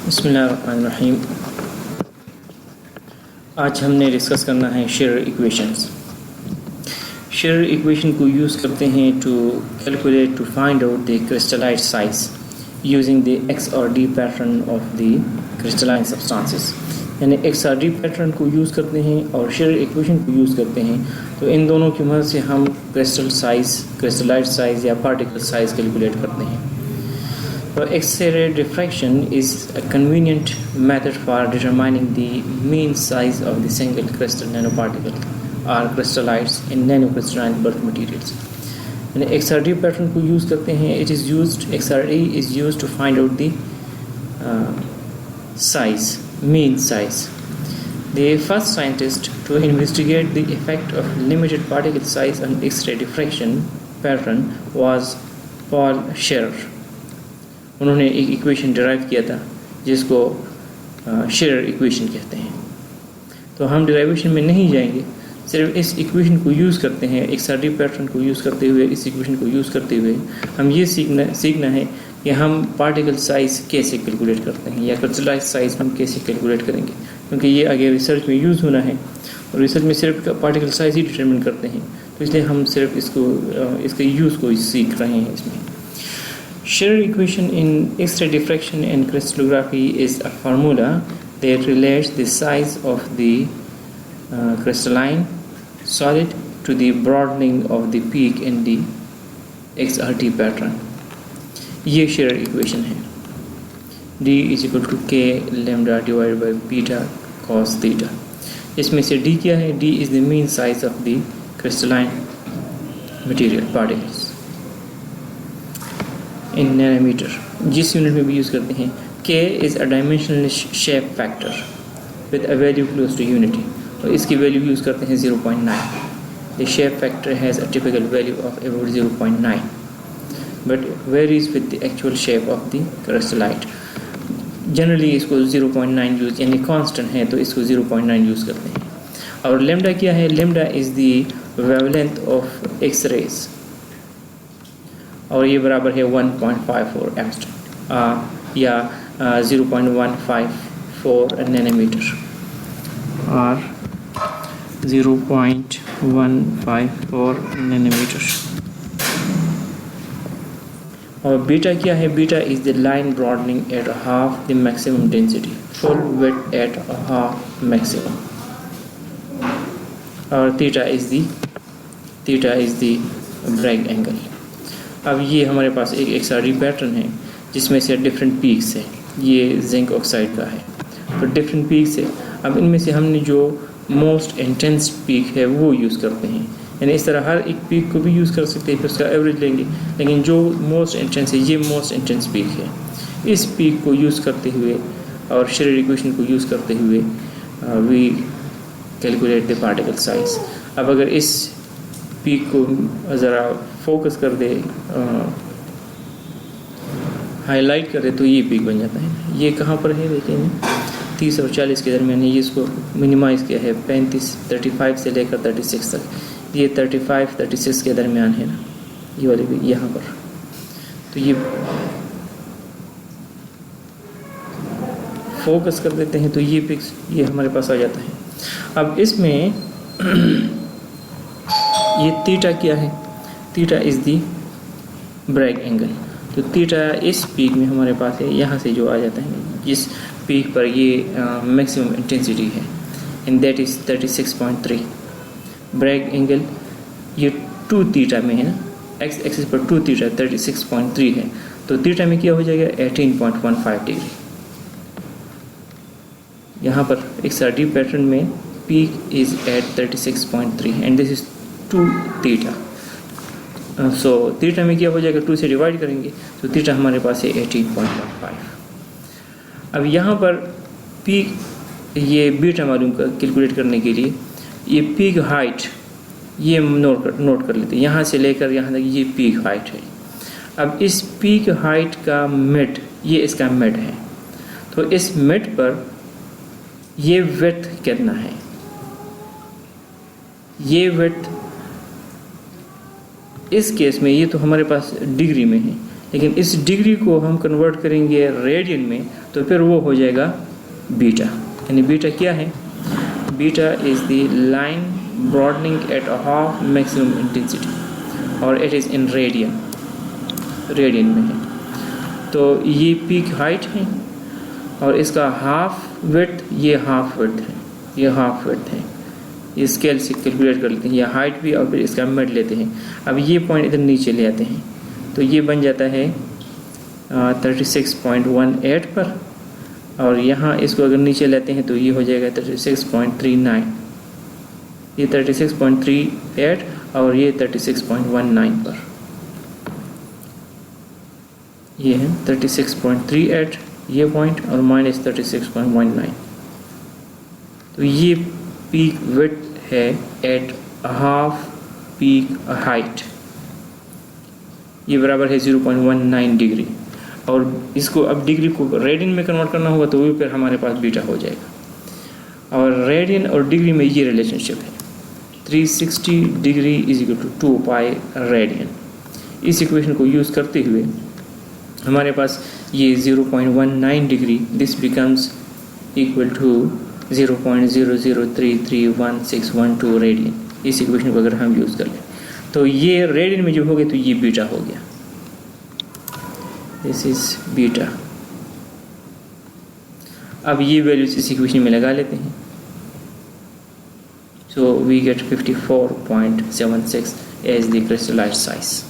बिस्मिल्लाहिर्रहमानिर्रहीम। आज हमने डिस्कस करना है शेरर इक्वेशंस। शेरर इक्वेशन को यूज़ करते हैं to calculate to find out the crystallite size using the X R D pattern of the crystalline substances. यानी एक्स और डी पैटर्न को यूज़ करते हैं और शेरर इक्वेशन को यूज़ करते हैं, तो इन दोनों की मदद से हम क्रिस्टल साइज, क्रिस्टलाइट साइज या पार्टिकल साइज कैलकुलेट करते हैं। So X-ray diffraction is a convenient method for determining the mean size of the single crystal nanoparticle or crystallites in nanocrystalline birth materials. And XRD pattern को use करते हैं. XRD is used to find out the size, mean size. The first scientist to investigate the effect of limited particle size on X-ray diffraction pattern was Paul Scherrer. उन्होंने एक equation derive किया था जिसको Shearer equation कहते हैं। तो हम derivation में नहीं जाएंगे, सिर्फ इस इक्वेशन को यूज़ करते हैं, एक्सआरडी पैटर्न को यूज़ करते हुए, इस इक्वेशन को यूज़ करते हुए हम ये सीखना है कि हम पार्टिकल साइज़ कैसे कैलकुलेट करते हैं या क्रिस्टलाइज साइज़ हम कैसे कैलकुलेट करेंगे, क्योंकि ये आगे रिसर्च में यूज़ होना है और रिसर्च में सिर्फ पार्टिकल साइज़ ही डिटरमिन करते हैं। तो इसलिए हम सिर्फ इसके यूज़ को सीख रहे हैं इसमें। Shearer equation in X-ray diffraction and crystallography is a formula that relates the size of the crystalline solid to the broadening of the peak in the XRD pattern. ये Shearer equation है। D is equal to K lambda divided by beta cos theta. इसमें से D क्या है? D is the mean size of the crystalline material particles in nanometer, जिस unit में भी use करते हैं। K is a dimensional shape factor with a value close to unity, और इसकी वैल्यू यूज़ करते हैं 0.9. The shape factor has a typical value of about 0.9 but varies with the actual shape of the crystallite. Generally इसको 0.9 use, यानी constant है तो इसको 0.9 use करते हैं। और लेमडा क्या है? Lambda is the wavelength of X rays और ये बराबर है 1.54 एंगस्ट्रॉम या 0.154 नैनोमीटर और 0.154 नैनोमीटर। और बीटा क्या है? Beta is the line broadening at half the maximum density, full width at half maximum. और theta is the Bragg angle. अब ये हमारे पास एक एक्सआरडी पैटर्न है जिसमें से डिफरेंट पीक्स है। ये जिंक ऑक्साइड का है, तो डिफरेंट पीक्स है। अब इनमें से हमने जो मोस्ट इंटेंस पीक है वो यूज़ करते हैं, यानी इस तरह हर एक पीक को भी यूज़ कर सकते हैं, फिर उसका एवरेज लेंगे, लेकिन जो मोस्ट इंटेंस है ये मोस्ट इंटेंस पीक है। इस पीक को यूज़ करते हुए और शेरर इक्वेशन को यूज़ करते हुए we calculate the particle size. अब अगर इस पीक को ज़रा फोकस कर दे, हाईलाइट कर दे, तो ये पीक बन जाता है। ये कहाँ पर है? देखिए 30 और 40 के दरमियान है। ये इसको मिनिमाइज़ किया है 35 से लेकर 36 तक। ये 35-36 के दरमियान है ना, ये वाली भी यहाँ पर। तो ये फोकस कर देते हैं तो ये पिक्स ये हमारे पास आ जाता है। अब इसमें ये थीटा क्या है? Theta is the Bragg angle. तो थीटा इस पीक में हमारे पास है, यहाँ से जो आ जाता है, जिस पीक पर ये मैक्सिमम इंटेंसिटी है, and that is 36.3। Bragg angle ये 2 थीटा में है ना, एक्स एक्सिस पर 2 थीटा 36.3 है, तो थीटा में क्या हो जाएगा? 18.15 डिग्री। यहाँ पर एक्सआरडी पैटर्न में peak is at 36.3 and this is 2 theta. So theta में क्या हो जाएगा? 2 से डिवाइड करेंगे तो थीटा हमारे पास है 18.15। अब यहाँ पर पीक, ये बीटा मालूम कैलकुलेट करने के लिए ये पीक हाइट ये नोट कर लेते हैं। यहाँ से लेकर यहाँ तक ये पीक हाइट है। अब इस पीक हाइट का मिड, ये इसका मिड है, तो इस मिड पर ये विड्थ कितना है? ये विड्थ इस केस में ये तो हमारे पास डिग्री में है, लेकिन इस डिग्री को हम कन्वर्ट करेंगे रेडियन में तो फिर वो हो जाएगा बीटा। यानी बीटा क्या है? Beta is the line broadening at a half maximum intensity और इट इज़ इन रेडियन में है। तो ये पीक हाइट है और इसका हाफ विड्थ, ये हाफ विड्थ है, ये हाफ विड्थ है। ये स्केल से कैलकुलेट कर लेते हैं, ये हाइट भी और फिर इसका मिड लेते हैं। अब ये पॉइंट इधर नीचे ले आते हैं तो ये बन जाता है 36.18 पर, और यहाँ इसको अगर नीचे लेते हैं तो ये हो जाएगा 36.39। ये 36.38 और ये 36.19 पर, ये है 36.38 ये पॉइंट और माइनस 36.19। तो ये पीक विड्थ है एट हाफ पीक हाइट, ये बराबर है 0.19 डिग्री। और इसको अब डिग्री को रेडियन में कन्वर्ट करना होगा तो वो फिर हमारे पास बीटा हो जाएगा। और रेडियन और डिग्री में ये रिलेशनशिप है, 360 degree is equal to 2 pi radian. इस इक्वेशन को यूज़ करते हुए हमारे पास ये 0.19 degree, this becomes equal to 0.00331612 radian. इस इक्वेशन को अगर हम यूज़ कर लें तो ये रेडियन में जो हो गया तो ये बीटा हो गया, दिस इज बीटा। अब ये वैल्यूज इस इक्वेशन में लगा लेते हैं, so we get 54.76 as the crystallized size.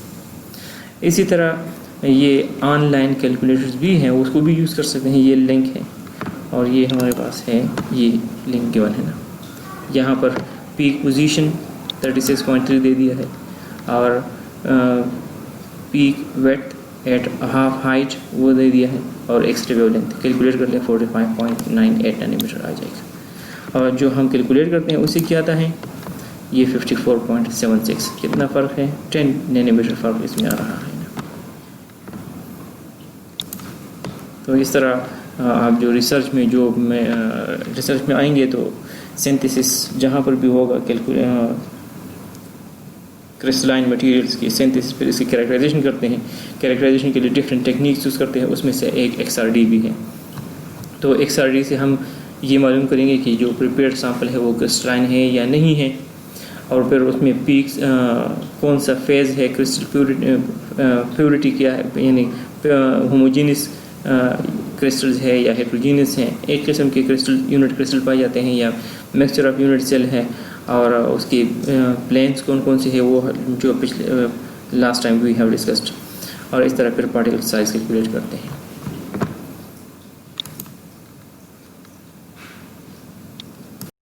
इसी तरह ये ऑनलाइन कैलकुलेटर्स भी हैं, उसको भी यूज़ कर सकते हैं। ये लिंक है और ये हमारे पास है, ये लिंक गिवन है ना, यहाँ पर पीक पोजीशन 36.3 दे दिया है और peak weight at half height वो दे दिया है और एक्स रे वेवलेंथ कैलकुलेट कर लें 45.98 नैनोमीटर आ जाएगा। और जो हम कैलकुलेट करते हैं उसे क्या आता है, ये 54.76। कितना फ़र्क है? 10 नैनोमीटर फ़र्क इसमें आ रहा है ना। तो इस तरह आप जो रिसर्च में आएंगे तो सिंथेसिस जहाँ पर भी होगा क्रिस्टलाइन मटेरियल्स की सिंथेसिस, फिर इसकी कैरेक्टराइजेशन करते हैं। कैरेक्टराइजेशन के लिए डिफरेंट टेक्निक्स यूज़ करते हैं, उसमें से एक XRD भी है। तो XRD से हम ये मालूम करेंगे कि जो प्रिपेयर्ड सैंपल है वो क्रिस्टलाइन है या नहीं है, और फिर उसमें पीक्स कौन सा फेज़ है, क्रिस्टल प्योरिटी क्या है, यानी होमोजीनियस क्रिस्टल्स है या हेट्रोजीनियस हैं, एक किस्म के यूनिट क्रिस्टल पाए जाते हैं या मिक्सचर ऑफ यूनिट सेल है, और उसकी प्लेन्स कौन कौन से है वो जो पिछले last time we have discussed. और इस तरह फिर पार्टिकल साइज कैलकुलेट करते हैं।